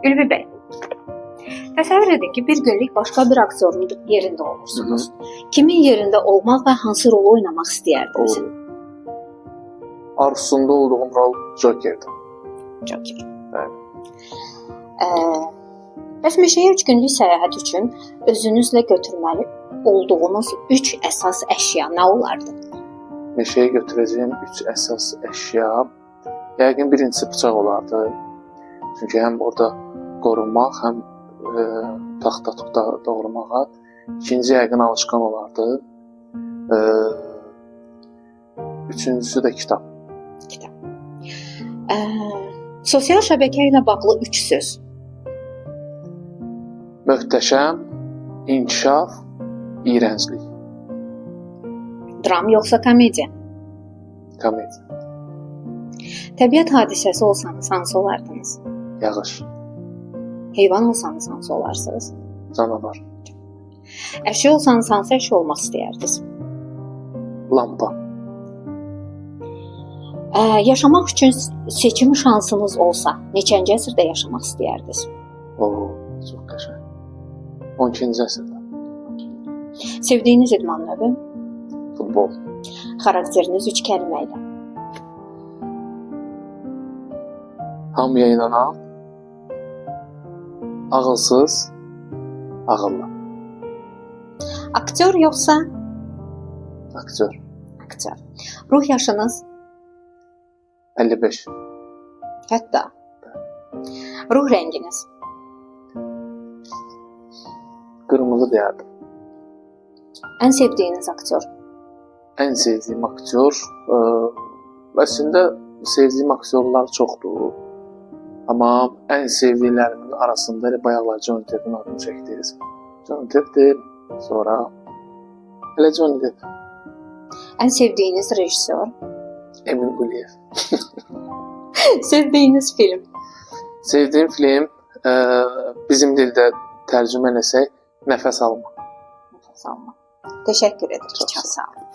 Ülvi bəy, təsəvvür edin ki, bir günlük başqa bir aktyorun yerində olursunuz. Kimin yerində olmaq və hansı rolu oynamaq istəyərdiniz? Arzusunda olduğum rol Joker'di. Joker. Bəli. Bəs meşəyə 3 günlük səyahət üçün özünüzlə götürməli olduğunuz 3 əsas əşya nə olardı? Meşəyə götürəcəyim 3 əsas əşya, yəqin birincisi bıçaq olardı. Çünki həm orada qorunmaq, həm taxta doğramağa. İkinci yəqin alışqan olardı. Üçüncüsü də kitab. Sosial şəbəkə ilə bağlı 3 söz. Möhtəşəm, inkişaf, iyrənclik. Dram yoxsa komediya? Komediya. Təbiət hadisəsi olsanız hansı olardınız? Yağış. Heyvan olsanız hansı olarsınız? Canavar. Əşya olsanız hansı əşya olmaq istəyərdiniz? Lampa. Yaşamaq üçün seçim şansınız olsa, neçənci əsrdə yaşamaq istəyərdiniz? Çox qəşəng. 12-ci əsrdə. Sevdiyiniz idman növü? Futbol. Xarakteriniz 3 kəlmə ilə. Hamıya inanan, ağılsız, ağıllı. Aktyor yoxsa? Aktyor. Aktyor. Ruh yaşınız? 55. Hətta. Ruh rənginiz? Qırmızı deyərdim. Ən sevdiyiniz aktyor? Ən sevdiyim aktyor, əslində sevdiyim aktyorlar çoxdur. Amma ən sevdiklərimin arasında elə bayaqlar Johnny Depp'in adını çəkdiniz. Johnny Depp'dir, sonra elə Johnny Depp. Ən sevdiyiniz rejissor? Emin Quliyev. Sevdiyiniz film? Sevdiyim film bizim dildə tərcümə etsək Nəfəs alma. Nəfəs alma. Təşəkkür edirik. Çox sağ olun.